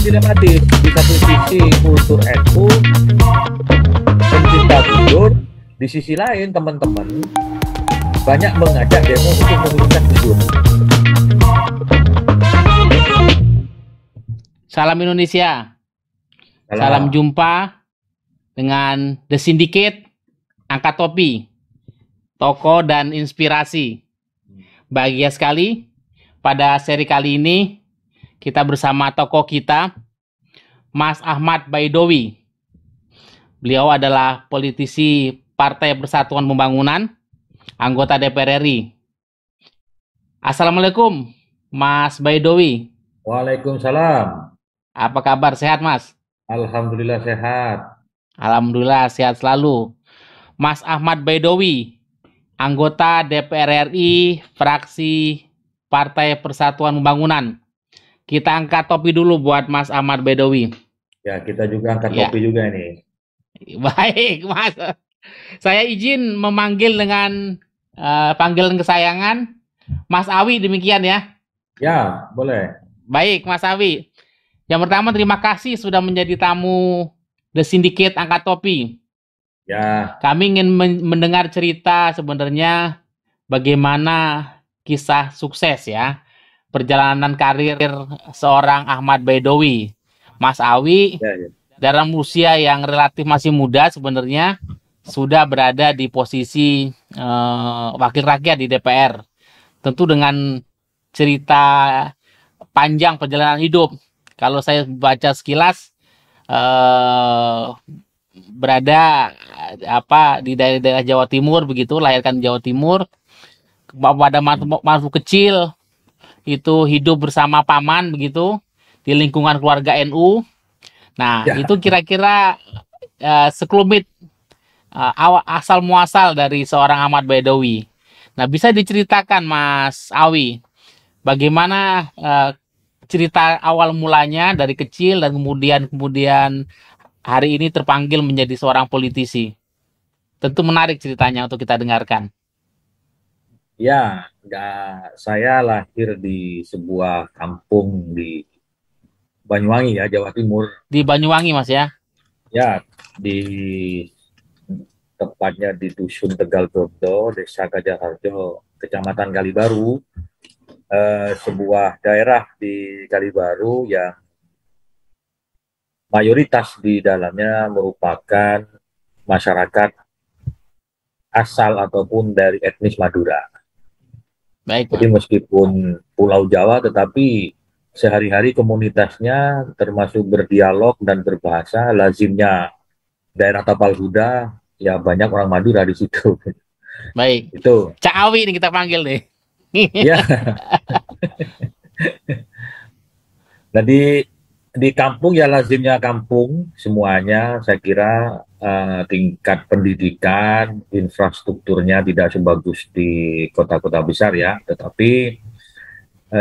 dilematis. Di satu sisi kultur NU, pencinta Gus Dur, di sisi lain teman-teman banyak mengajak demo untuk menguruskan Gus Dur. Salam Indonesia. Salam jumpa dengan The Syndicate, Angkat Topi, tokoh dan inspirasi. Bahagia sekali pada seri kali ini kita bersama tokoh kita, Mas Ahmad Baidowi. Beliau adalah politisi Partai Persatuan Pembangunan, anggota DPR RI. Assalamualaikum, Mas Baidowi. Waalaikumsalam. Apa kabar? Sehat, Mas? Alhamdulillah sehat. Alhamdulillah sehat selalu. Mas Ahmad Baidowi, anggota DPR RI, fraksi Partai Persatuan Pembangunan. Kita angkat topi dulu buat Mas Ahmad Baidowi. Ya, kita juga angkat topi juga nih. Baik, Mas. Saya izin memanggil dengan panggilan kesayangan Mas Awi, demikian ya? Ya, boleh. Baik, Mas Awi. Yang pertama, terima kasih sudah menjadi tamu The Syndicate Angkat Topi. Ya. Kami ingin mendengar cerita sebenarnya bagaimana kisah sukses ya, perjalanan karir seorang Ahmad Baidowi. Mas Awi, dalam usia yang relatif masih muda sebenarnya sudah berada di posisi wakil rakyat di DPR. Tentu dengan cerita panjang perjalanan hidup. Kalau saya baca sekilas berada di daerah Jawa Timur begitu, lahirkan di Jawa Timur. Pada masa kecil itu hidup bersama paman begitu di lingkungan keluarga NU. Nah, itu kira-kira sekelumit asal muasal dari seorang Ahmad Baidowi. Nah, bisa diceritakan Mas Awi bagaimana cerita awal mulanya dari kecil dan kemudian hari ini terpanggil menjadi seorang politisi. Tentu menarik ceritanya untuk kita dengarkan. Ya, saya lahir di sebuah kampung di Banyuwangi ya, Jawa Timur. Di Banyuwangi, Mas ya? Ya, tepatnya di Dusun Tegal Brodo, Desa Gajah Harjo, Kecamatan Kalibaru. Sebuah daerah di Kalibaru yang mayoritas di dalamnya merupakan masyarakat asal ataupun dari etnis Madura. Baik, jadi meskipun Pulau Jawa, tetapi sehari-hari komunitasnya termasuk berdialog dan berbahasa, lazimnya daerah Tapal Kuda, ya banyak orang Madura di situ. Baik. Itu. Cak Awi ini kita panggil nih. Ya. Nah di kampung ya lazimnya kampung semuanya, saya kira tingkat pendidikan, infrastrukturnya tidak sebagus di kota-kota besar ya, tetapi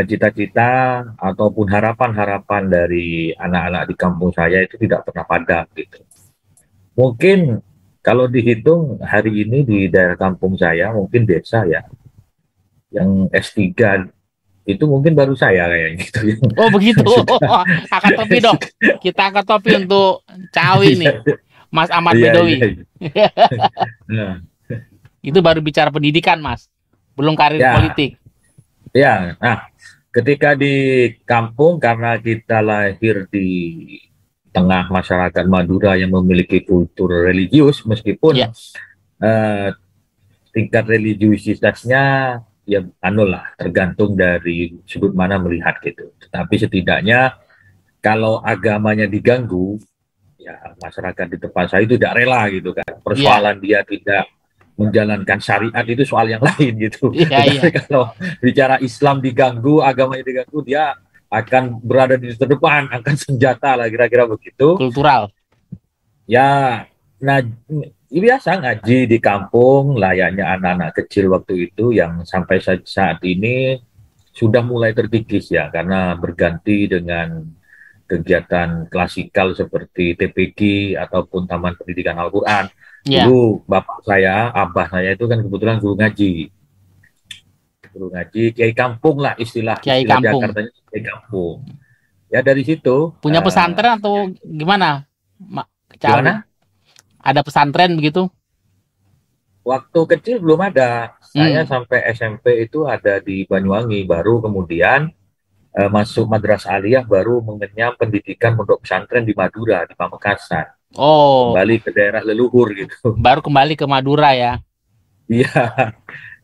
cita-cita ataupun harapan-harapan dari anak-anak di kampung saya itu tidak pernah padam gitu. Mungkin kalau dihitung hari ini di daerah kampung saya, mungkin desa ya, yang S3 itu mungkin baru saya kayaknya gitu. Oh begitu. Angkat topi dong. Kita angkat topi untuk Cawi nih, Mas Ahmad Baidowi. Nah. Itu baru bicara pendidikan, Mas, belum karir politik. Ya, nah ketika di kampung, karena kita lahir di tengah masyarakat Madura yang memiliki kultur religius, meskipun tingkat religiusitasnya ya tergantung dari sudut mana melihat gitu. Tetapi setidaknya kalau agamanya diganggu, ya masyarakat di tempat saya itu tidak rela gitu kan. Persoalan dia tidak menjalankan syariat itu soal yang lain gitu. Tetapi kalau bicara Islam diganggu, agamanya diganggu, dia akan berada di terdepan, angkat senjata lah, kira-kira begitu. Kultural. Ya, nah biasa ngaji di kampung layaknya anak-anak kecil waktu itu, yang sampai saat ini sudah mulai terkikis ya, karena berganti dengan kegiatan klasikal seperti TPG ataupun Taman Pendidikan Al-Quran. Dulu bapak saya, abah saya itu kan kebetulan guru ngaji, kiai kampung lah istilah Jakartanya, kiai kampung. Ya dari situ, Punya pesantren atau gimana, Cawi? gimana? Ada pesantren begitu? Waktu kecil belum ada. Saya Hmm. sampai SMP itu ada di Banyuwangi, baru kemudian masuk madrasah aliyah, baru mengenyam pendidikan pondok pesantren di Madura, di Pamekasan. Oh, Kembali ke daerah leluhur gitu. baru kembali ke Madura ya. Iya,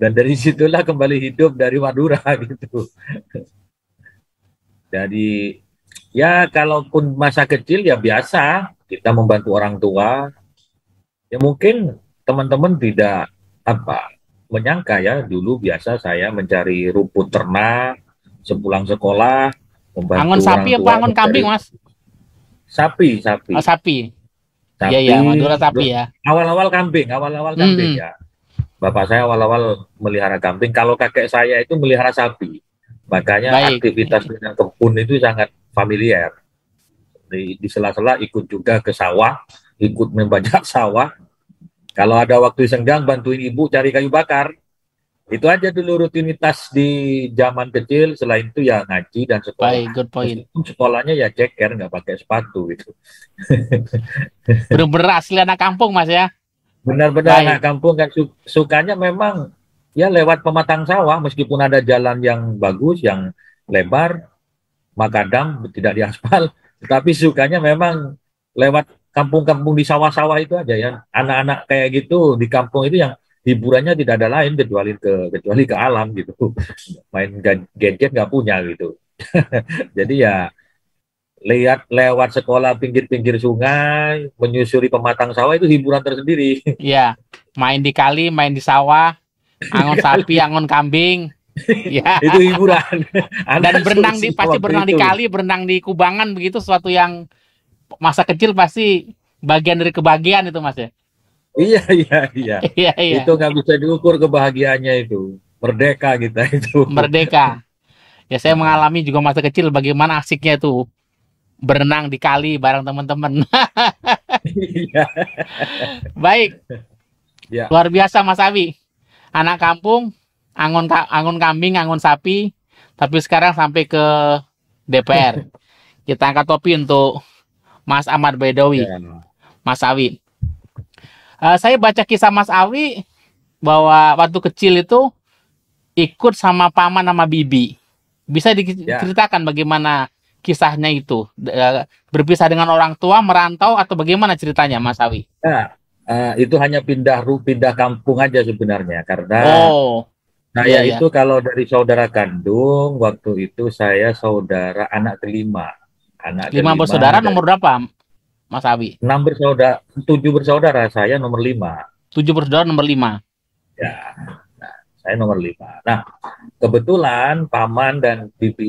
dan dari situlah kembali hidup dari Madura gitu. Jadi ya kalaupun masa kecil ya biasa kita membantu orang tua. Ya mungkin teman-teman tidak apa menyangka ya dulu biasa saya mencari rumput ternak sepulang sekolah Angon membantu sapi orang apa tua angon kambing, mencari Mas? sapi sapi Oh, sapi. Iya ya, sapi Madura sapi ya. awal-awal kambing Hmm. ya. Bapak saya awal-awal melihara kambing, kalau kakek saya itu melihara sapi, makanya Baik. aktivitas dengan kebun itu sangat familiar. Di sela-sela ikut juga ke sawah, ikut membajak sawah. Kalau ada waktu senggang bantuin ibu cari kayu bakar. Itu aja dulu rutinitas di zaman kecil. Selain itu ya ngaji dan sekolah. Baik, good point. Meskipun sekolahnya ya ceker, nggak pakai sepatu gitu. Bener-bener asli anak kampung, Mas ya. Benar-benar anak Baik. kampung kan sukanya memang ya lewat pematang sawah, meskipun ada jalan yang bagus, yang lebar, makadam tidak diaspal, tetapi sukanya memang lewat kampung-kampung di sawah-sawah itu aja ya. Anak-anak kayak gitu di kampung itu yang hiburannya tidak ada lain kecuali ke alam gitu. Main gadget nggak punya gitu. Jadi ya lihat lewat sekolah pinggir-pinggir sungai, menyusuri pematang sawah itu hiburan tersendiri. Iya. Main di kali, main di sawah, angon sapi, angon kambing. Ya. Itu hiburan. Dan Anak berenang di seusia pasti waktu berenang di itu. kali, berenang di kubangan begitu, sesuatu yang masa kecil pasti bagian dari kebahagiaan itu, Mas ya. Iya, iya, iya. Iya, iya. Itu nggak bisa diukur kebahagiaannya itu. Merdeka kita itu. Merdeka. Ya saya mengalami juga masa kecil bagaimana asiknya itu berenang di kali bareng teman-teman. Iya, Baik, ya, luar biasa Mas Awi. Anak kampung, angon kambing, angon sapi, tapi sekarang sampai ke DPR. Kita angkat topi untuk Mas Ahmad Baidowi, ya, Mas Awi. Saya baca kisah Mas Awi bahwa waktu kecil itu ikut sama paman sama bibi. Bisa ya. diceritakan bagaimana kisahnya itu? Berpisah dengan orang tua, merantau, atau bagaimana ceritanya, Mas Awi? Nah, itu hanya pindah kampung aja sebenarnya karena Oh, iya saya ya. itu kalau dari saudara kandung waktu itu saya saudara anak Lima kelima bersaudara dari nomor berapa, Mas Awi? 6 bersaudara, 7 bersaudara, saya nomor 5. Tujuh bersaudara nomor 5. Ya, nah, saya nomor 5. Nah, kebetulan paman dan bibi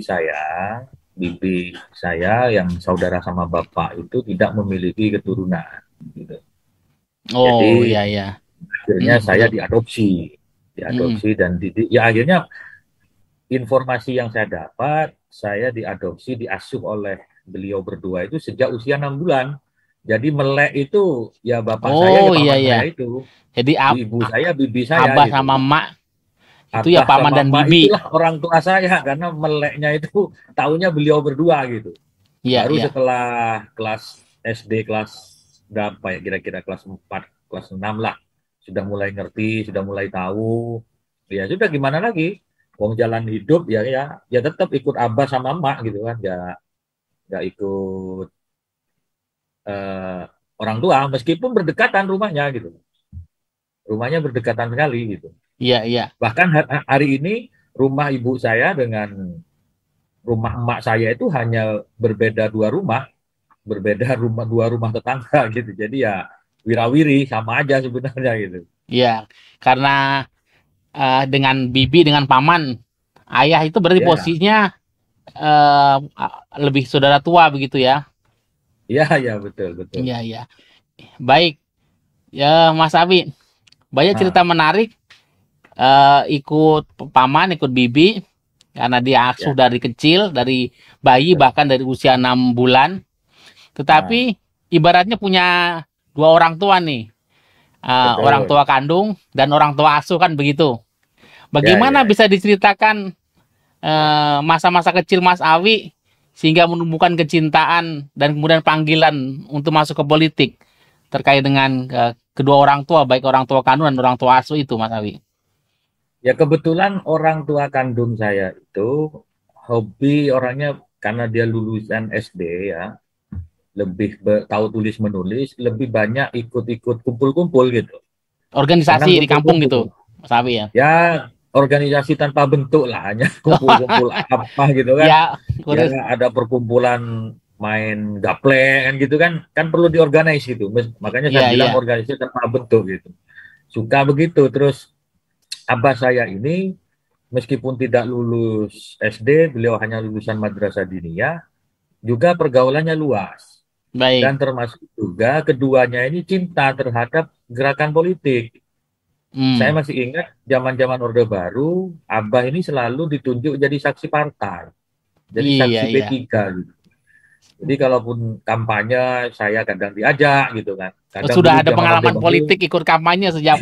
saya yang saudara sama bapak itu tidak memiliki keturunan. Gitu. Oh, Jadi iya ya. akhirnya saya Betul. Mm, diadopsi dan ya akhirnya informasi yang saya dapat, saya diasuh oleh beliau berdua itu sejak usia 6 bulan. Jadi melek itu ya bapak saya ya oh, iya paman ya. saya itu, Jadi ibu saya bibi saya abah sama gitu. emak itu ya Abah paman sama dan emak bibi. itulah orang tua saya karena meleknya itu tahunya beliau berdua gitu. Iya, Baru iya. setelah kelas SD kelas berapa ya kira-kira kelas 4 kelas 6 lah sudah mulai ngerti, sudah mulai tahu. Ya sudah gimana lagi? Wong jalan hidup ya tetap ikut abah sama emak gitu kan. Ya nggak ikut eh, orang tua meskipun berdekatan rumahnya gitu. Rumahnya berdekatan sekali gitu. Iya, iya. Bahkan hari ini rumah ibu saya dengan rumah emak saya itu hanya berbeda dua rumah tetangga gitu. Jadi ya wirawiri sama aja sebenarnya gitu. Iya. Karena dengan bibi dengan paman, ayah itu berarti Ya, posisinya eh, lebih saudara tua begitu ya. ya, ya betul betul. Iya, iya. Baik, ya Mas Abi, banyak cerita Nah, menarik, ikut paman, ikut bibi, karena dia asuh ya, dari kecil, dari bayi betul. bahkan dari usia 6 bulan. Nah, Tetapi ibaratnya punya dua orang tua nih, orang betul. tua kandung dan orang tua asuh kan begitu. Ya, Bagaimana ya, bisa diceritakan masa-masa kecil Mas Awi sehingga menumbuhkan kecintaan dan kemudian panggilan untuk masuk ke politik terkait dengan kedua orang tua, baik orang tua kandung dan orang tua asuh itu, Mas Awi? Ya kebetulan orang tua kandung saya itu hobi orangnya karena dia lulusan SD ya, lebih tahu tulis menulis, lebih banyak ikut-ikut kumpul-kumpul gitu. Senang Organisasi di kampung gitu, kumpul-kumpul. Mas Awi ya? Ya organisasi tanpa bentuk lah, hanya kumpul-kumpul apa gitu kan. Ya, Ya kurus. ada perkumpulan main gaple kan gitu kan perlu diorganize gitu. Makanya saya Iya, bilang iya. organisasi tanpa bentuk gitu. Suka begitu. Terus abah saya ini meskipun tidak lulus SD, beliau hanya lulusan Madrasah Diniyah, juga pergaulannya luas. Baik. Dan termasuk juga keduanya ini cinta terhadap gerakan politik. Saya Hmm. masih ingat zaman-zaman Orde Baru, Abah ini selalu ditunjuk jadi saksi partai. Jadi Iya, saksi iya. P3 gitu. Jadi kalaupun kampanye saya kadang diajak gitu kan. Kadang Sudah dulu ada zaman Orde pengalaman Baru, politik ikut kampanye sejak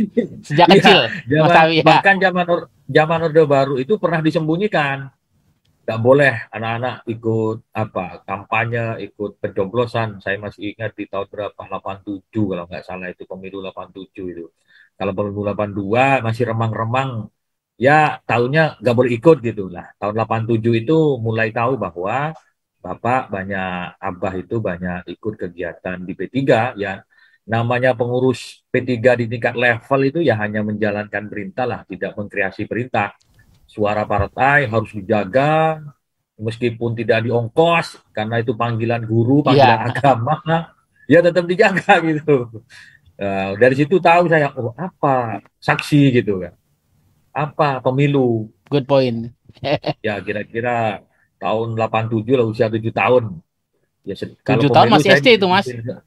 sejak iya, kecil, Mas zaman Awi ya. bahkan zaman Orde Baru itu pernah disembunyikan. Nggak boleh anak-anak ikut apa kampanye, ikut pencoblosan. Saya masih ingat di tahun berapa 87 kalau nggak salah itu pemilu 87 itu. Kalau pemilu 82 masih remang-remang, ya tahunnya nggak boleh ikut gitu lah. Tahun 87 itu mulai tahu bahwa Bapak banyak, Abah itu banyak ikut kegiatan di P3 ya. Namanya pengurus P3 di tingkat level itu ya hanya menjalankan perintah lah, tidak mengkreasi perintah. Suara partai harus dijaga, meskipun tidak diongkos, karena itu panggilan guru, panggilan Iya, agama, ya tetap dijaga gitu. Dari situ tahu saya, oh apa saksi gitu kan, apa pemilu, good point. ya kira-kira tahun 87 lah, usia 7 tahun. Ya, kalau 7 tahun pemilu masih saya SD itu, Mas. dititipin,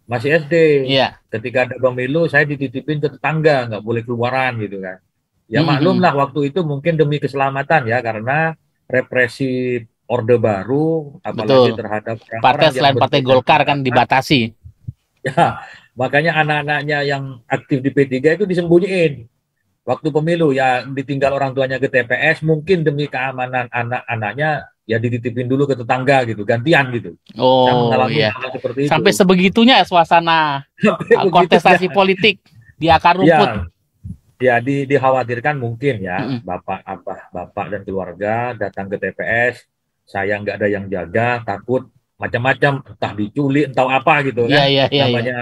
masih SD. Iya. Ketika ada pemilu saya dititipin ke tetangga, nggak boleh keluaran gitu kan. Ya maklum Mhm. lah waktu itu mungkin demi keselamatan ya, karena represi Orde Baru, apalagi Betul. terhadap Partai orang-orang yang selain Partai berpindah Golkar kan pendapat. dibatasi. Ya, makanya anak-anaknya yang aktif di P3 itu disembunyiin. Waktu pemilu ya ditinggal orang tuanya ke TPS, mungkin demi keamanan anak-anaknya ya dititipin dulu ke tetangga gitu, gantian gitu. Saya Oh mengalami iya. hal seperti Sampai itu. sebegitunya suasana Sampai begitunya. kontestasi politik di akar rumput. Ya, ya dikhawatirkan mungkin ya Mhm. bapak abah bapak dan keluarga datang ke TPS, saya nggak ada yang jaga, takut macam-macam, entah diculik, entah apa gitu Iya, kan. iya, iya, iya. Namanya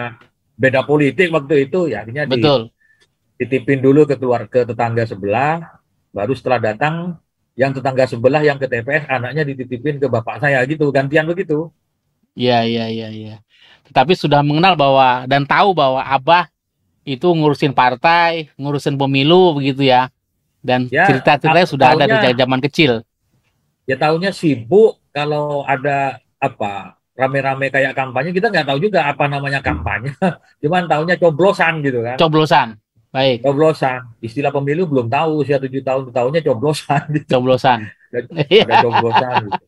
beda politik waktu itu, ya akhirnya Betul. dititipin dulu ke keluarga tetangga sebelah, baru setelah datang yang tetangga sebelah yang ke TPS anaknya dititipin ke bapak saya gitu, gantian begitu. Iya, iya, iya, iya. Tetapi sudah mengenal bahwa dan tahu bahwa Abah itu ngurusin partai, ngurusin pemilu begitu ya. Dan Ya cerita-ceritanya sudah ada tahunya sejak zaman kecil. ya tahunya sibuk kalau ada apa rame-rame kayak kampanye, kita nggak tahu juga apa namanya kampanye. Cuman tahunya coblosan gitu kan. Coblosan. Baik, Coblosan. Istilah pemilu belum tahu, usia 7 tahun tahunya coblosan gitu. coblosan. Ada coblosan gitu.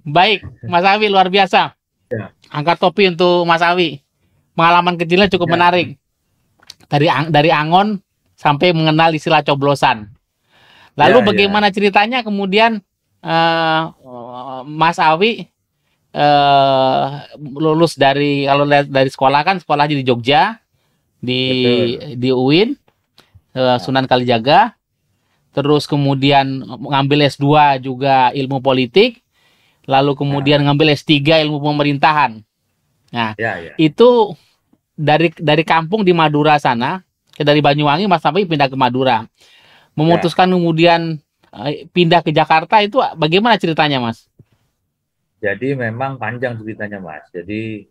Baik, Mas Awi luar biasa. Ya, Angkat topi untuk Mas Awi. Pengalaman kecilnya cukup ya, menarik. Dari Angon sampai mengenal istilah coblosan. Lalu ya, ya. bagaimana ceritanya kemudian eh, Mas Awi lulus dari kalau dari sekolah kan sekolahnya di Jogja Betul. di UIN Ya, Sunan Kalijaga, terus kemudian ngambil S2 juga ilmu politik, lalu ya, kemudian ngambil S3 ilmu pemerintahan. Nah, ya, ya. itu dari kampung di Madura sana, dari Banyuwangi Mas Awi pindah ke Madura. Ya. Memutuskan kemudian pindah ke Jakarta itu bagaimana ceritanya, Mas? Jadi memang panjang ceritanya, Mas. Jadi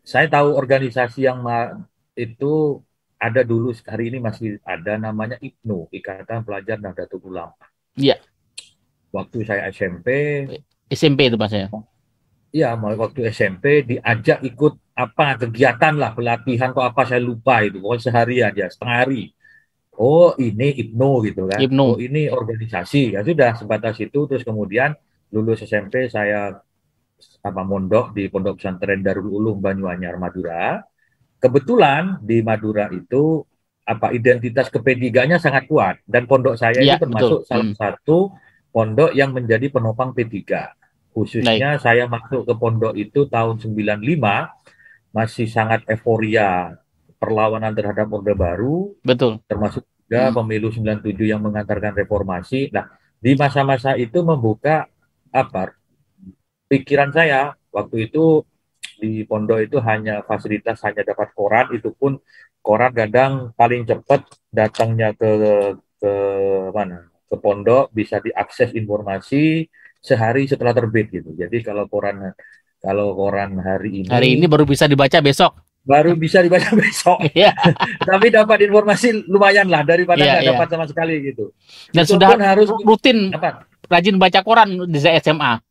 saya tahu organisasi yang itu ada dulu, hari ini masih ada, namanya IPNU, Ikatan Pelajar Nahdlatul Ulama. Iya, Waktu saya SMP, SMP itu Mas ya. ya waktu SMP diajak ikut apa kegiatan lah, pelatihan atau apa saya lupa itu, pokoknya seharian ya, setengah hari. Oh ini IPNU gitu kan, oh Ibnu. ini organisasi, ya sudah sebatas itu. Terus kemudian lulus SMP saya apa mondok di Pondok Pesantren Darul Ulum Banyuanyar Madura. Kebetulan di Madura itu apa identitas ke P3-nya sangat kuat, dan pondok saya Iya, itu betul. termasuk salah satu pondok yang menjadi penopang P3. Baik, Khususnya saya masuk ke pondok itu tahun 95, masih sangat euforia perlawanan terhadap Orde Baru, betul. termasuk juga Mm, pemilu 97 yang mengantarkan reformasi. Nah, di masa-masa itu membuka apa pikiran saya waktu itu di pondok itu hanya fasilitas hanya dapat koran, itu pun koran kadang paling cepat datangnya ke mana ke pondok bisa diakses informasi sehari setelah terbit gitu. Jadi kalau koran hari hari ini ini baru bisa dibaca besok. baru bisa dibaca besok, Iya, tapi dapat informasi lumayan lah daripada iya, nggak iya. dapat sama sekali gitu. Dan Itu sudah pun harus rutin apa rajin baca koran di SMA.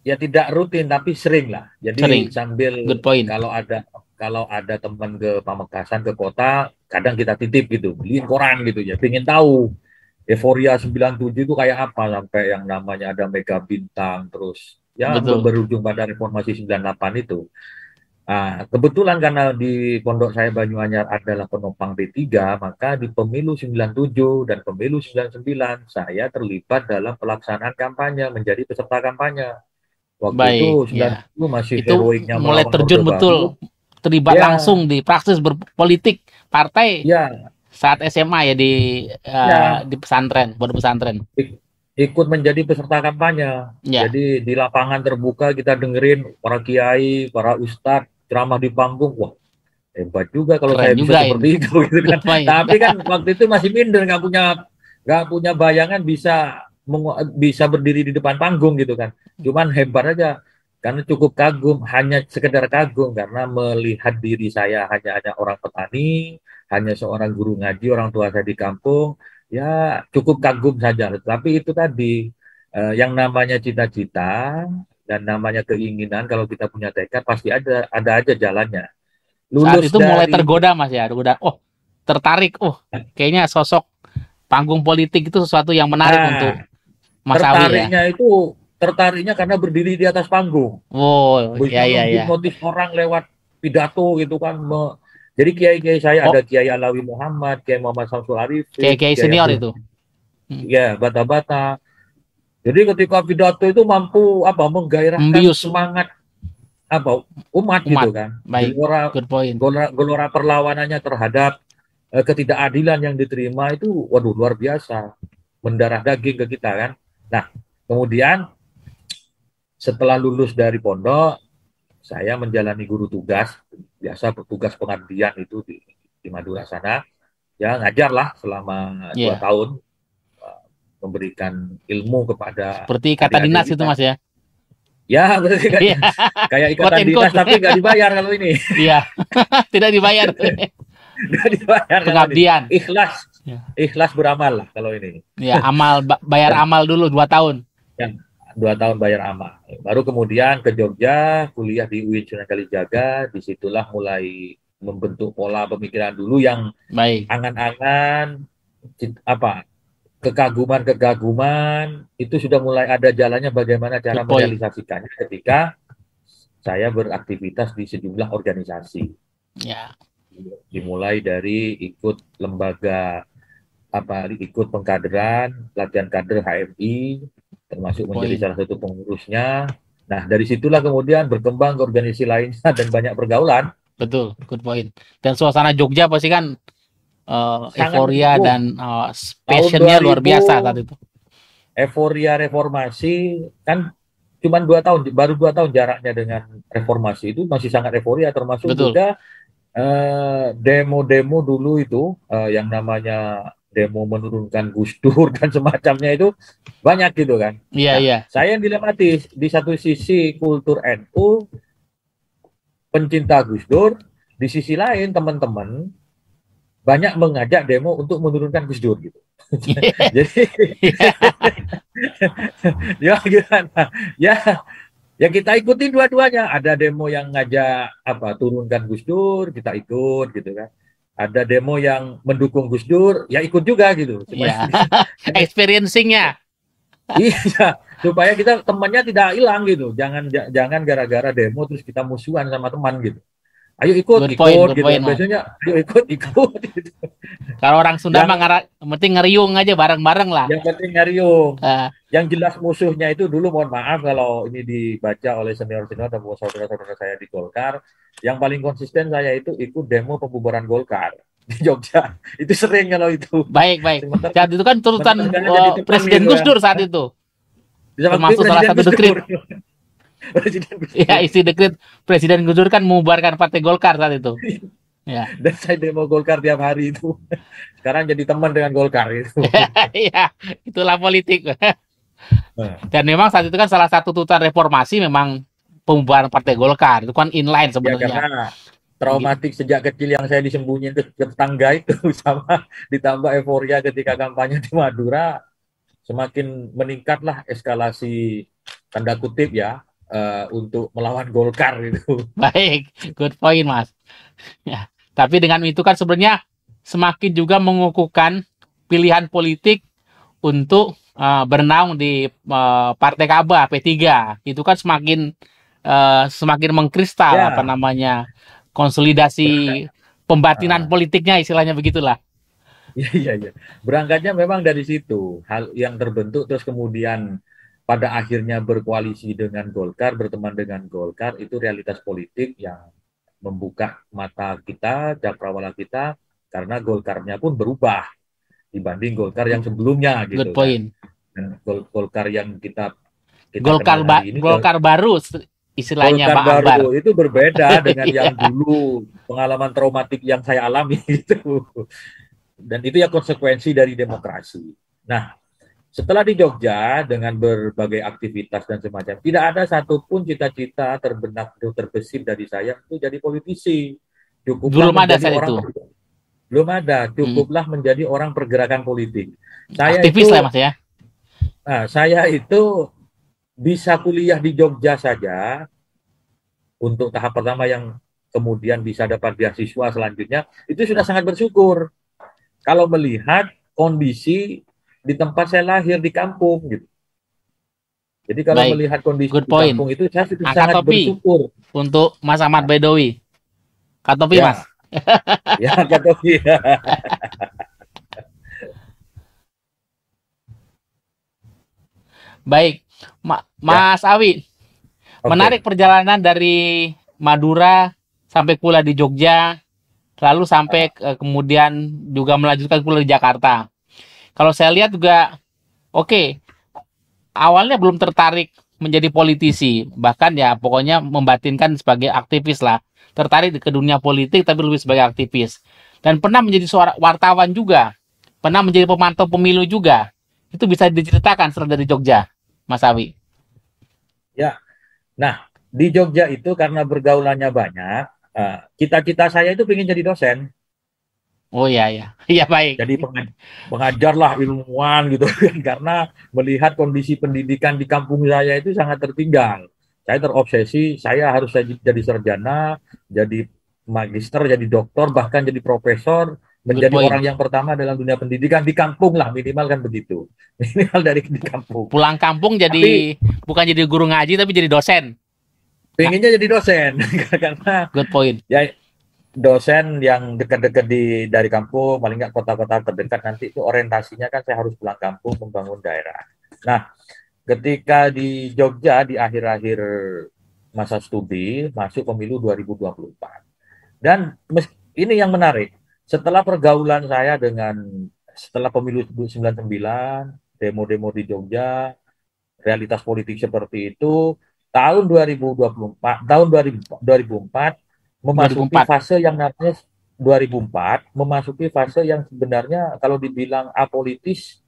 ya tidak rutin tapi sering lah. Jadi Sering. sambil Good point. kalau ada teman ke Pamekasan ke kota, kadang kita titip gitu, beliin koran gitu ya, pengen tahu euforia 97 itu kayak apa sampai yang namanya ada Mega Bintang terus ya Betul. berujung pada reformasi 98 itu. Nah, kebetulan karena di pondok saya Banyuanyar adalah penopang P3, maka di pemilu 97 dan pemilu 99 saya terlibat dalam pelaksanaan kampanye menjadi peserta kampanye. Waktu itu Baik, ya. 90 masih Itu heroiknya mulai melawan terjun Orde Baru. betul, terlibat Ya, langsung di praksis berpolitik partai ya, saat SMA ya ya, di pesantren, pondok pesantren. ikut menjadi peserta kampanye. Ya, Jadi di lapangan terbuka kita dengerin para kiai, para ustadz ceramah di panggung. Wah, hebat juga kalau keren saya bisa juga ini. seperti itu gitu kan. Good point. Tapi kan waktu itu masih minder, nggak punya bayangan bisa berdiri di depan panggung gitu kan. Cuman hebat aja karena cukup kagum, hanya sekedar kagum karena melihat diri saya hanya orang petani, hanya seorang guru ngaji, orang tua saya di kampung, ya cukup kagum saja. Tapi itu tadi yang namanya cita-cita dan namanya keinginan, kalau kita punya tekad pasti ada aja jalannya. Saat Lulus itu mulai dari tergoda Mas ya, udah tertarik. Kayaknya sosok panggung politik itu sesuatu yang menarik untuk nah Mas Awi ya. tertariknya karena berdiri di atas panggung, Oh, bisa ya ya ya. motif orang lewat pidato gitu kan. Jadi kiai-kiai saya Oh, ada Kiai Alawi Muhammad, Kiai Muhammad Samsul Arifin, kayak Kiai senior Abdul itu. Hmm. ya Bata-Bata. Jadi ketika pidato itu mampu menggairahkan Membius semangat apa umat gitu umat. kan. Baik, Gelora good point. gelora perlawanannya terhadap ketidakadilan yang diterima itu waduh luar biasa, mendarah daging ke kita kan. Nah, kemudian setelah lulus dari pondok, saya menjalani guru tugas, biasa tugas pengabdian itu di Madura sana. Ya ngajar lah selama 2 Ya, tahun, memberikan ilmu kepada seperti kata adik-adik dinas itu kita. Mas ya. Ya, berarti Iya, kayak quote ikatan and dinas quote. tapi nggak dibayar kalau ini. Iya, tidak dibayar. Nggak dibayar kalau ini. Pengabdian. Ikhlas, Ya, ikhlas beramal lah kalau ini. ya bayar Dan amal dulu 2 tahun. yang 2 tahun bayar amal. Baru kemudian ke Jogja, kuliah di UIN Sunan Kalijaga, disitulah mulai membentuk pola pemikiran dulu yang Baik, angan-angan, apa, kekaguman-kekaguman, itu sudah mulai ada jalannya bagaimana cara good point. merealisasikannya ketika saya beraktivitas di sejumlah organisasi. Ya, Dimulai dari ikut lembaga ikut pengkaderan, latihan kader HMI, termasuk good menjadi point. salah satu pengurusnya. Nah, dari situlah kemudian berkembang ke organisasi lainnya dan banyak pergaulan. Betul, good point. Dan suasana Jogja pasti kan Sangat euforia mendukung. dan Tahun passionnya luar 2000, biasa saat itu. euforia reformasi, kan cuma 2 tahun, baru 2 tahun jaraknya dengan reformasi itu masih sangat euforia, termasuk Betul. juga demo-demo dulu itu yang namanya demo menurunkan Gus Dur dan semacamnya itu banyak gitu kan. Iya, Nah, iya. saya yang dilematis di satu sisi kultur NU, pencinta Gus Dur, di sisi lain teman-teman banyak mengajak demo untuk menurunkan Gus Dur gitu. Jadi ya gimana? Ya ya kita ikuti dua-duanya. Ada demo yang ngajak turunkan Gus Dur, kita ikut gitu kan. Ada demo yang mendukung Gus Dur, ya ikut juga gitu. Supaya Iya. Experiencing-nya. iya, supaya kita temannya tidak hilang gitu. Jangan jangan gara-gara demo terus kita musuhan sama teman gitu. Ayo ikut, Good point, ikut good gitu point, kan. Mas. Biasanya ayo ikut, ikut gitu. Kalau orang Sunda mah Yang yang penting ngeriung aja bareng-bareng lah. yang penting nyariung. Eh, Yang jelas musuhnya itu dulu, mohon maaf kalau ini dibaca oleh senior-senior dan saudara-saudara saya di Golkar, yang paling konsisten saya itu ikut demo pembubaran Golkar di Jogja. Itu sering kalau itu. baik, baik. Sementara, Saat itu kan turutan sementara saya jadi teman Presiden gitu Gus ya. Dur saat itu. Bisa waktu Termasuk salah Presiden satu Gus dekrit. Dur. Presiden Gus Ya, Dur. isi dekrit Presiden Gus Dur kan membubarkan Partai Golkar saat itu. Ya. Dan saya demo Golkar tiap hari itu. Sekarang jadi teman dengan Golkar itu. Ya, itulah politik. Nah, Dan memang saat itu kan salah satu tuntutan reformasi memang pembubaran Partai Golkar. Itu kan inline ya sebenarnya. karena Gitu. traumatik sejak kecil yang saya disembunyiin ke tetangga itu sama ditambah euforia ketika kampanye di Madura, semakin meningkatlah eskalasi tanda kutip ya, untuk melawan Golkar itu. Baik, good point, Mas. Ya. Tapi dengan itu kan sebenarnya semakin juga mengukuhkan pilihan politik untuk bernaung di Partai Kaba P3. Itu kan semakin mengkristal apa Ya, namanya konsolidasi pembatinan ah, politiknya istilahnya begitulah. iya, iya, iya. Berangkatnya memang dari situ, hal yang terbentuk terus kemudian pada akhirnya berkoalisi dengan Golkar, berteman dengan Golkar, itu realitas politik yang membuka mata kita, cakrawala kita, karena Golkarnya pun berubah dibanding Golkar yang sebelumnya Good gitu kan. point. Dan Golkar yang kita kenal hari ini, Golkar baru istilahnya Golkar Bang Akbar. baru itu berbeda dengan yang Iya. dulu, pengalaman traumatik yang saya alami itu. Dan itu ya konsekuensi dari demokrasi. Nah, setelah di Jogja dengan berbagai aktivitas dan semacam, tidak ada satupun cita-cita terbenak atau terbesit dari saya untuk jadi politisi. Cukuplah Belum ada menjadi saat orang, itu. belum ada, Hmm. cukuplah menjadi orang pergerakan politik. Saya Aktivis lah itu, Mas ya. saya itu bisa kuliah di Jogja saja untuk tahap pertama yang kemudian bisa dapat beasiswa selanjutnya, itu sudah sangat bersyukur. Kalau melihat kondisi di tempat saya lahir di kampung gitu. Jadi kalau Baik. melihat kondisi Good di point. kampung itu saya sudah Angkat sangat topi bersyukur. untuk Mas Ahmad Baidowi. Angkat topi Mas. Ya, ya Kak Tofi. Baik. Ya, Mas Awi, menarik oke. perjalanan dari Madura sampai kuliah di Jogja, lalu sampai kemudian juga melanjutkan kuliah di Jakarta. Kalau saya lihat juga, oke, awalnya belum tertarik menjadi politisi, bahkan ya pokoknya membatinkan sebagai aktivis lah. Tertarik ke dunia politik tapi lebih sebagai aktivis. Dan pernah menjadi seorang wartawan juga, pernah menjadi pemantau pemilu juga. Itu bisa diceritakan setelah dari Jogja, Mas Awi. Ya. Nah, di Jogja itu karena bergaulannya banyak, cita-cita saya itu ingin jadi dosen. Oh iya ya, iya baik. Jadi pengajarlah ilmuwan gitu kan, karena melihat kondisi pendidikan di kampung saya itu sangat tertinggal. Saya terobsesi, saya harus jadi sarjana, jadi magister, jadi doktor, bahkan jadi profesor, Good menjadi orang point. yang pertama dalam dunia pendidikan di kampung lah, minimal kan begitu. Minimal dari di kampung. Pulang kampung Tapi jadi bukan jadi guru ngaji tapi jadi dosen. Nah, pengennya jadi dosen karena good point. ya dosen yang dekat-dekat dari kampung, paling nggak kota-kota terdekat, nanti itu orientasinya kan saya harus pulang kampung membangun daerah. Nah, ketika di Jogja di akhir-akhir masa studi masuk pemilu 2024. Dan ini yang menarik, setelah pergaulan saya setelah pemilu 99, demo-demo di Jogja, realitas politik seperti itu, tahun 2024, tahun 2004 memasuki 2004. fase yang namanya 2004 memasuki fase yang sebenarnya kalau dibilang apolitis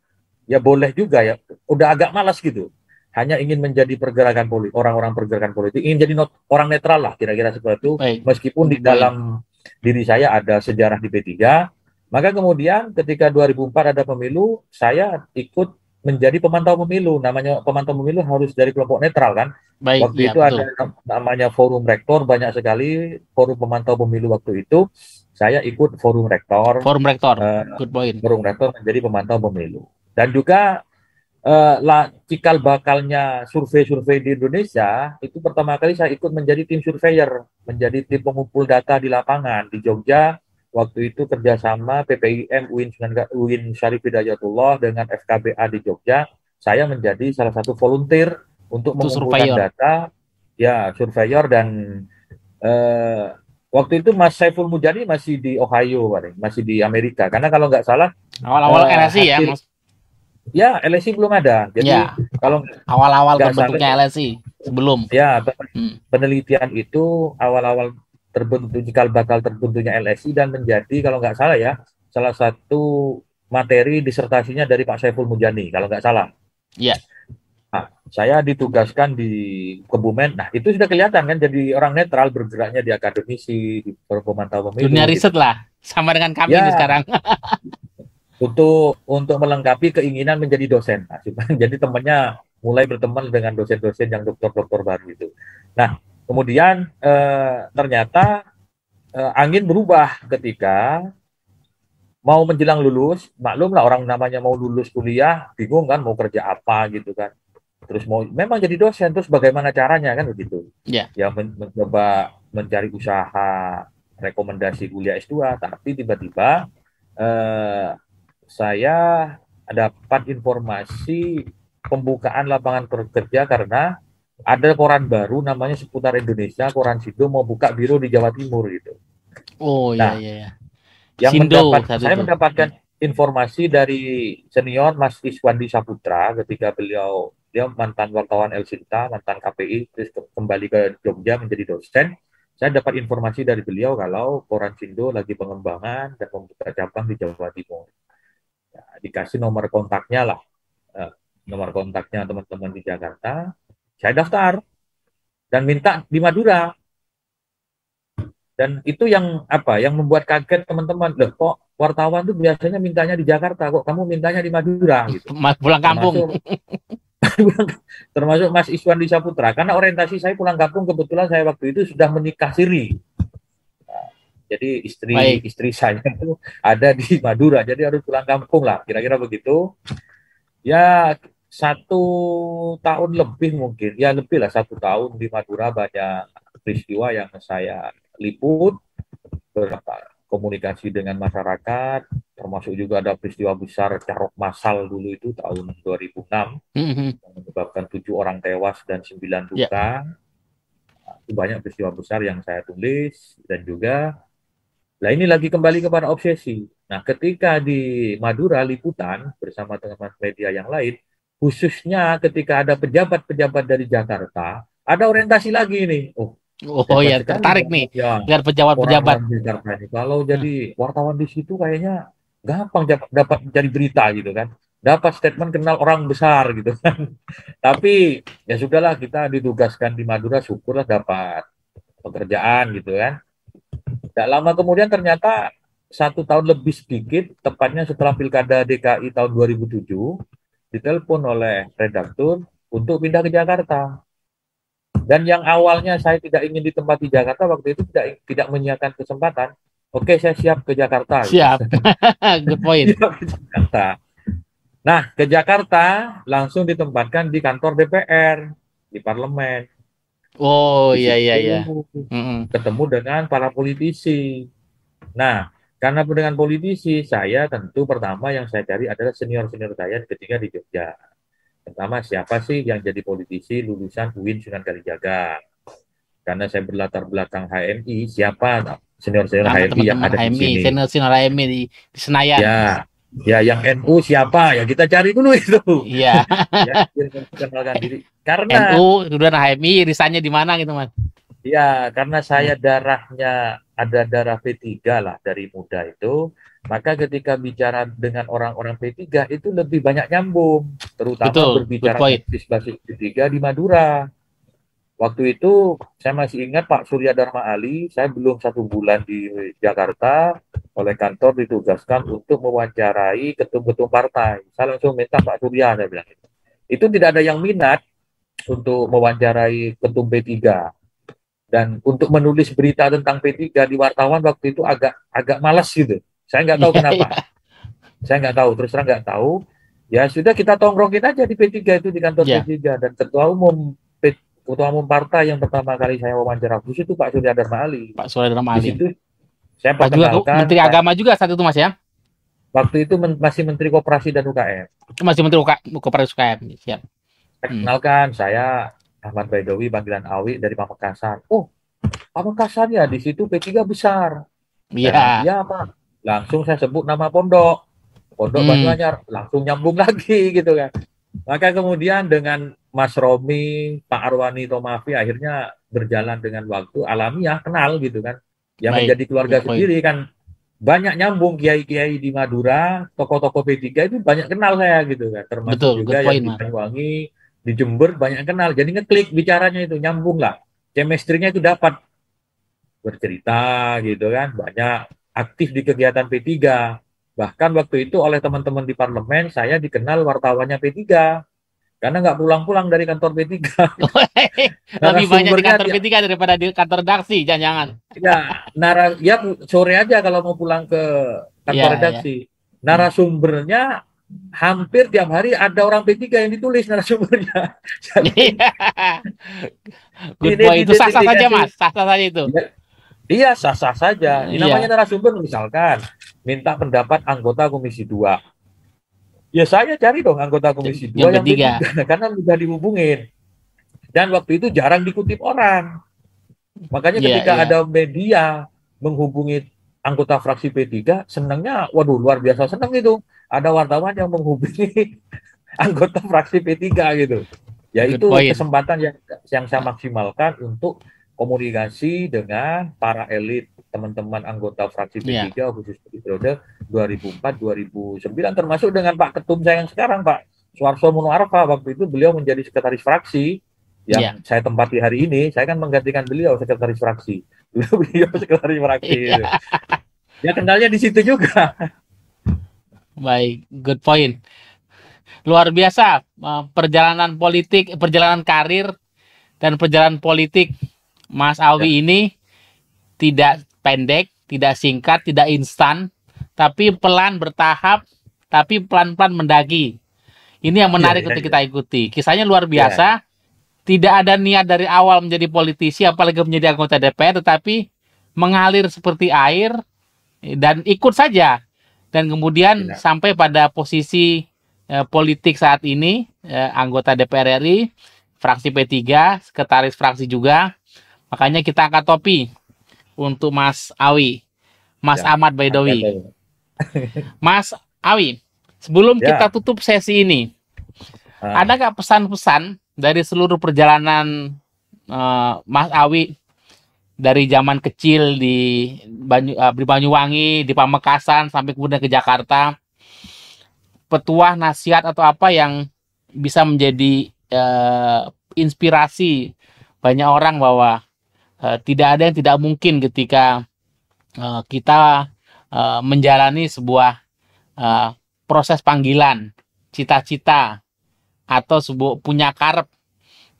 ya boleh juga ya, udah agak malas gitu. Hanya ingin menjadi pergerakan politik, orang-orang pergerakan politik, ingin jadi orang netral lah, kira-kira seperti itu. Baik. Meskipun di Good point. dalam diri saya ada sejarah di P3, maka kemudian ketika 2004 ada pemilu, saya ikut menjadi pemantau pemilu. Namanya pemantau pemilu harus dari kelompok netral kan. Baik, Waktu iya itu betul. ada namanya forum rektor, banyak sekali forum pemantau pemilu waktu itu. Saya ikut Forum rektor. eh, Good point. forum rektor menjadi pemantau pemilu. Dan juga cikal bakalnya survei-survei di Indonesia, itu pertama kali saya ikut menjadi tim surveyor, menjadi tim pengumpul data di lapangan di Jogja. Waktu itu kerjasama PPIM UIN Syarif Hidayatullah dengan FKBA di Jogja. Saya menjadi salah satu volunteer untuk Itu mengumpulkan surveyor. data, ya surveyor dan eh, waktu itu Mas Saiful Mujani masih di Ohio, masih di Amerika. Karena kalau nggak salah Awal-awal LSI ya, hasil Mas. ya LSI belum ada. Jadi Ya, kalau awal-awal nggak salah terbentuknya LSI sebelum. ya Hmm. penelitian itu awal-awal terbentuk cikal bakal terbentuknya LSI dan menjadi kalau nggak salah ya salah satu materi disertasinya dari Pak Saiful Mujani kalau nggak salah. Ya, Nah, saya ditugaskan di Kebumen. Nah, itu sudah kelihatan kan jadi orang netral bergeraknya di akademisi, di pemantau dunia pemilu gitu. riset lah. Sama dengan kami ini Ya, sekarang. untuk melengkapi keinginan menjadi dosen. Nah, jadi temannya mulai berteman dengan dosen-dosen yang dokter-dokter baru itu. Nah, kemudian ternyata angin berubah ketika mau menjelang lulus. Maklum lah orang namanya mau lulus kuliah, bingung kan mau kerja apa gitu kan. Terus mau memang jadi dosen, terus bagaimana caranya kan begitu. Ya, Ya mencoba mencari usaha rekomendasi kuliah S2, tapi tiba-tiba eh, saya dapat informasi pembukaan lapangan kerja karena ada koran baru namanya Seputar Indonesia, koran Sido mau buka biro di Jawa Timur gitu. oh ya Nah, ya ya. Sindo saat saya itu. mendapatkan informasi dari senior Mas Iswandi Saputra ketika dia mantan wartawan El Sinta, mantan KPI, terus kembali ke Jogja menjadi dosen. Saya dapat informasi dari beliau kalau koran Sindo lagi pengembangan dan membuka cabang di Jawa Timur. Ya, dikasih nomor kontaknya lah, eh, nomor kontaknya teman-teman di Jakarta. Saya daftar dan minta di Madura. Dan itu yang apa? Yang membuat kaget teman-teman. Loh, kok wartawan tuh biasanya mintanya di Jakarta, kok kamu mintanya di Madura gitu. Pulang kampung. Termasuk termasuk Mas Iswan di Saputra. Karena orientasi saya pulang kampung kebetulan saya waktu itu sudah menikah siri. Jadi istri Baik. istri saya itu ada di Madura, jadi harus pulang kampung lah, kira-kira begitu. Ya 1 tahun lebih mungkin, ya lebih lah 1 tahun di Madura banyak peristiwa yang saya liput, beberapa komunikasi dengan masyarakat, termasuk juga ada peristiwa besar Carok Massal dulu itu tahun 2006 Mhm. yang menyebabkan 7 orang tewas dan 9 Ya, luka. Itu banyak peristiwa besar yang saya tulis dan juga, nah ini lagi kembali kepada obsesi. Nah, ketika di Madura liputan bersama teman-teman media yang lain, khususnya ketika ada pejabat-pejabat dari Jakarta, ada orientasi lagi nih. Oh, oh hebat ya, sekali tertarik nih ya lihat pejabat-pejabat. orang-orang di Jakarta ini. Kalau Nah, jadi wartawan di situ kayaknya gampang dapat jadi berita gitu kan. Dapat statement kenal orang besar gitu kan. Tapi ya sudahlah kita ditugaskan di Madura, syukurlah dapat pekerjaan gitu kan. Tidak lama kemudian ternyata 1 tahun lebih sedikit, tepatnya setelah Pilkada DKI tahun 2007, ditelepon oleh redaktur untuk pindah ke Jakarta. Dan yang awalnya saya tidak ingin ditempati Jakarta, waktu itu tidak menyiapkan kesempatan. Oke, saya siap ke Jakarta. Gitu. siap. Good point. Siap ke Jakarta. Nah, ke Jakarta langsung ditempatkan di kantor DPR, di parlemen. Oh Di iya iya situ iya. Mm-mm. ketemu dengan para politisi. Nah, karena dengan politisi, saya tentu pertama yang saya cari adalah senior-senior saya ketika di Jogja. Pertama, siapa sih yang jadi politisi lulusan UIN Sunan Kalijaga? Karena saya berlatar belakang HMI, siapa senior-senior Nama HMI yang teman-teman ada di HMI, sini? senior HMI di Senayan. Ya, ya yang NU siapa? Ya kita cari dulu itu. Iya. Ya, biar memperkenalkan diri. Karena NU, kemudian HMI, irisannya di mana gitu, Mas? ya, karena Hmm. saya darahnya ada darah P3 lah dari muda itu, maka ketika bicara dengan orang-orang P3 itu lebih banyak nyambung, terutama Betul, good berbicara point. basis-basis P3 di Madura. Waktu itu saya masih ingat Pak Surya Dharma Ali, saya belum 1 bulan di Jakarta, oleh kantor ditugaskan untuk mewawancarai ketum-ketum partai. Saya langsung minta Pak Surya, saya bilang. Itu tidak ada yang minat untuk mewawancarai ketum P3. Dan untuk menulis berita tentang P3 di wartawan waktu itu agak malas gitu. Saya nggak tahu Iya, kenapa. iya. Saya nggak tahu, terus terang nggak tahu. Ya sudah, kita tongkrongin aja di P3 itu, di kantor Ya, P3, dan ketua umum partai yang pertama kali saya wawancara khusus itu Pak Surya Dharma Ali. Pak Surya Di Ali. situ saya Pas juga perkenalkan Menteri Agama juga saat itu Mas ya. waktu itu masih Menteri Koperasi dan UKM. Masih Menteri Koperasi UKM. Siap. Saya kenalkan, saya Ahmad Baidowi, panggilan Awi dari Pamekasan. Oh, Pamekasan ya, di situ P3 besar. Saya bilang, Iya. iya Pak. Langsung saya sebut nama pondok. Pondok Banyuanyar, langsung nyambung lagi gitu kan. Maka kemudian dengan Mas Romi, Pak Arwani Tomafi akhirnya berjalan dengan waktu, alamiah kenal gitu kan. Yang Baik. menjadi keluarga Good point. sendiri kan, banyak nyambung kiai-kiai di Madura, tokoh-tokoh P3 itu banyak kenal saya gitu kan. Termasuk Betul, good juga yang point di Mas. Banyuwangi, di Jember banyak kenal. Jadi ngeklik bicaranya itu, nyambung lah. Chemistry-nya itu dapat, bercerita gitu kan, banyak aktif di kegiatan P3. Bahkan waktu itu oleh teman-teman di parlemen saya dikenal wartawannya P3 karena nggak pulang-pulang dari kantor P3. Lebih banyak di Narasumbernya kantor P3 daripada di kantor redaksi, jangan-jangan. ya sore aja kalau mau pulang ke Iya, kantor iya. redaksi. Narasumbernya hampir tiap hari ada orang P3 yang ditulis narasumbernya. Jadi Good point. Itu sah-sah saja, identifikasi. Mas. Sah-sah saja itu. Ya, iya, sah-sah saja. Ini namanya Iya, narasumber, misalkan minta pendapat anggota Komisi 2. Ya saya cari dong anggota Komisi yang 2 yang ketiga. P3 karena mudah dihubungin. Dan waktu itu jarang dikutip orang. Makanya Iya, ketika iya. ada media menghubungi anggota fraksi P3, senangnya, waduh luar biasa senang itu. Ada wartawan yang menghubungi anggota fraksi P3 gitu. Ya Good itu point. kesempatan yang saya maksimalkan untuk komunikasi dengan para elit teman-teman anggota fraksi Iya. P3 khusus di periode 2004-2009, termasuk dengan Pak Ketum saya yang sekarang, Pak Suarso Mono Arfa. Waktu itu beliau menjadi sekretaris fraksi Iya. yang saya tempati hari ini. Saya kan menggantikan beliau sekretaris fraksi. Beliau sekretaris fraksi gitu. Iya. Ya kenalnya di situ juga. Baik, good point. Luar biasa perjalanan politik, perjalanan karir dan perjalanan politik Mas Ya, Awi ini tidak pendek, tidak singkat, tidak instan, tapi pelan bertahap, tapi pelan-pelan mendaki. Ini yang ya, menarik ya, untuk ya, kita ikuti. Kisahnya luar ya, biasa. Tidak ada niat dari awal menjadi politisi, apalagi menjadi anggota DPR, tetapi mengalir seperti air dan ikut saja. Dan kemudian ya, sampai pada posisi politik saat ini, anggota DPR RI, fraksi P3, sekretaris fraksi juga. Makanya kita angkat topi untuk Mas Awi, Mas ya. Ahmad Angkat Baidowi. aja. Mas Awi, sebelum kita Ya, tutup sesi ini, ada ah, nggak pesan-pesan dari seluruh perjalanan Mas Awi dari zaman kecil di Banyuwangi, di Pamekasan sampai kemudian ke Jakarta, petuah, nasihat atau apa yang bisa menjadi inspirasi banyak orang bahwa tidak ada yang tidak mungkin ketika kita menjalani sebuah uh, proses panggilan, cita-cita atau punya karep,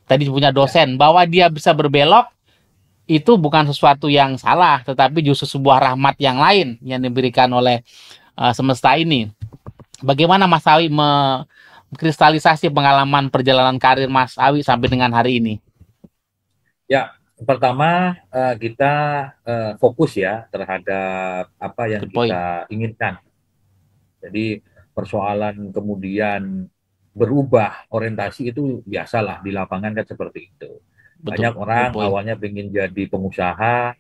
tadi punya ya, dosen, bahwa dia bisa berbelok itu bukan sesuatu yang salah, tetapi justru sebuah rahmat yang lain yang diberikan oleh semesta ini. Bagaimana Mas Awi mengkristalisasi pengalaman perjalanan karir Mas Awi sampai dengan hari ini? ya. Pertama, kita fokus ya terhadap apa yang Good point. kita inginkan. Jadi persoalan kemudian berubah orientasi itu biasalah di lapangan kan seperti itu. Banyak Betul, good orang point. awalnya ingin jadi pengusaha,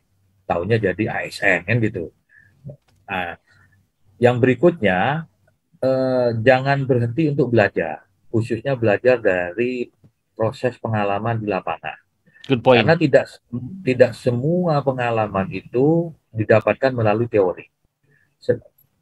taunya jadi ASN kan gitu. Nah, yang berikutnya, jangan berhenti untuk belajar, khususnya belajar dari proses pengalaman di lapangan. Good Karena point. tidak semua pengalaman itu didapatkan melalui teori.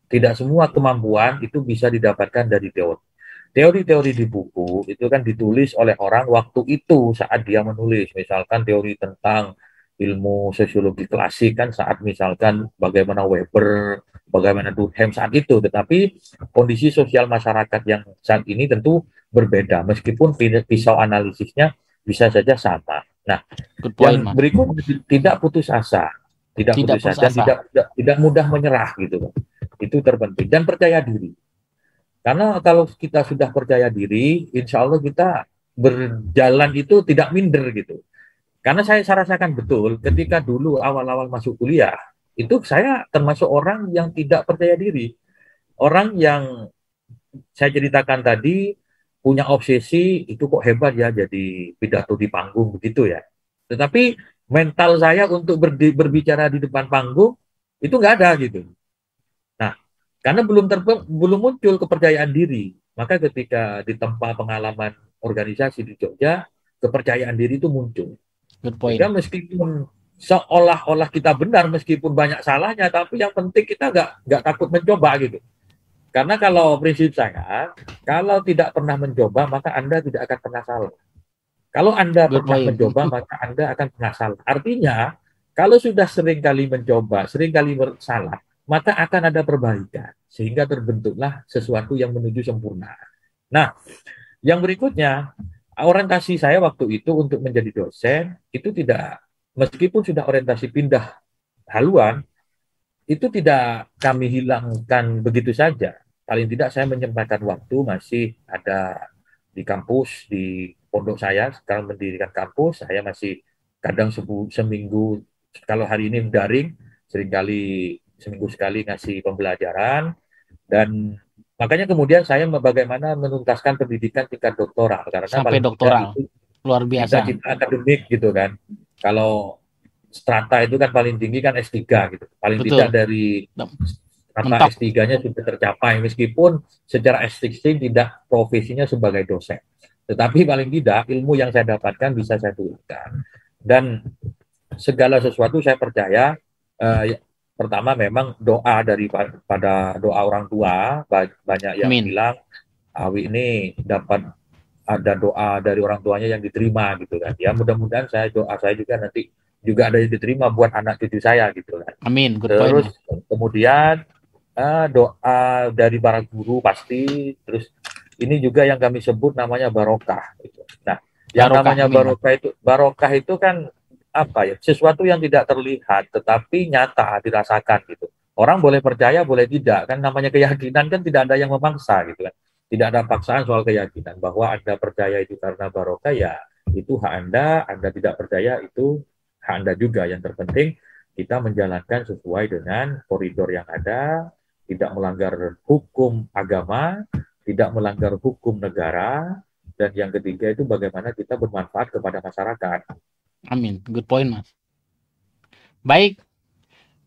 Tidak semua kemampuan itu bisa didapatkan dari teori. Teori-teori di buku itu kan ditulis oleh orang waktu itu saat dia menulis. Misalkan teori tentang ilmu sosiologi klasik kan saat misalkan bagaimana Weber, bagaimana Durkheim saat itu. Tetapi kondisi sosial masyarakat yang saat ini tentu berbeda. Meskipun pisau analisisnya bisa saja sama. Nah, Good point, yang Mas. berikut tidak putus asa, tidak Tidak putus putus asa, asa. tidak mudah menyerah gitu. Itu terpenting dan percaya diri. Karena kalau kita sudah percaya diri, insya Allah kita berjalan itu tidak minder gitu. Karena saya rasakan betul ketika dulu awal-awal masuk kuliah, itu saya termasuk orang yang tidak percaya diri. Orang yang saya ceritakan tadi punya obsesi, itu kok hebat ya jadi pidato di panggung begitu ya. Tetapi mental saya untuk berbicara di depan panggung itu nggak ada gitu. Nah, karena belum muncul kepercayaan diri, maka ketika ditempa pengalaman organisasi di Jogja, kepercayaan diri itu muncul. Good Sehingga point. meskipun seolah-olah kita benar, meskipun banyak salahnya, tapi yang penting kita nggak takut mencoba gitu. Karena kalau prinsip saya, kalau tidak pernah mencoba, maka Anda tidak akan pernah salah. Kalau Anda Good pernah point. mencoba, maka Anda akan pernah salah. Artinya, kalau sudah sering kali mencoba, sering kali salah, maka akan ada perbaikan. Sehingga terbentuklah sesuatu yang menuju sempurna. Nah, yang berikutnya, orientasi saya waktu itu untuk menjadi dosen, itu tidak, meskipun sudah orientasi pindah haluan, itu tidak kami hilangkan begitu saja. Paling tidak saya menyempatkan waktu masih ada di kampus, di pondok saya, sekarang mendirikan kampus, saya masih kadang seminggu, kalau hari ini daring, seringkali seminggu sekali ngasih pembelajaran, dan makanya kemudian saya bagaimana menuntaskan pendidikan tingkat doktoral, karena Sampai paling tidak doktoral. itu Luar biasa. cita-cita akademik gitu kan. Kalau strata itu kan paling tinggi kan S3 gitu. Paling tidak Betul. dari strata Mentok. S3-nya sudah tercapai meskipun secara S16 tidak profesinya sebagai dosen. Tetapi paling tidak ilmu yang saya dapatkan bisa saya tularkan. Dan segala sesuatu saya percaya pertama memang doa daripada doa orang tua, banyak yang Amin. bilang Awi ini dapat ada doa dari orang tuanya yang diterima gitu kan. Ya mudah-mudahan doa saya juga nanti juga ada yang diterima buat anak cucu saya gitu kan. Amin. Good point, Terus Mas. kemudian doa dari para guru pasti. Terus ini juga yang kami sebut namanya barokah. Gitu. Nah, yang Barokah. namanya Amin, Mas. barokah itu kan apa ya? Sesuatu yang tidak terlihat tetapi nyata dirasakan gitu. Orang boleh percaya, boleh tidak. Kan namanya keyakinan kan tidak ada yang memaksa gitu kan. Tidak ada paksaan soal keyakinan bahwa Anda percaya itu karena barokah ya itu hak Anda tidak percaya itu hak Anda juga. Yang terpenting kita menjalankan sesuai dengan koridor yang ada, tidak melanggar hukum agama, tidak melanggar hukum negara, dan yang ketiga itu bagaimana kita bermanfaat kepada masyarakat. Amin. Good point, Mas. Baik.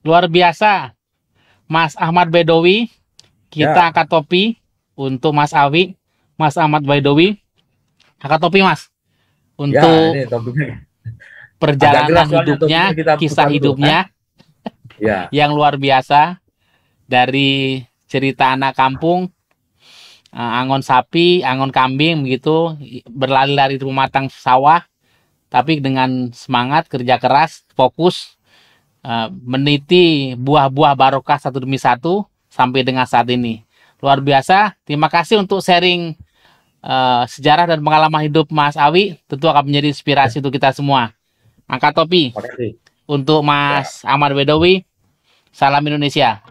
Luar biasa. Mas Ahmad Baidowi. Kita Ya, angkat topi untuk Mas Awi. Mas Ahmad Baidowi. Angkat topi, Mas. ya Untuk ini topiknya agak perjalanan keras soalnya hidupnya, topiknya kita kisah buka-buka. hidupnya Ya, yang luar biasa. Dari cerita anak kampung, angon sapi, angon kambing begitu, berlari-lari di pematang sawah, tapi dengan semangat, kerja keras, fokus, meniti buah-buah barokah satu demi satu sampai dengan saat ini. Luar biasa. Terima kasih untuk sharing sejarah dan pengalaman hidup Mas Awi. Tentu akan menjadi inspirasi untuk kita semua. Angkat topi makasih. untuk Ya. Mas Ahmad Baidowi. Salam Indonesia.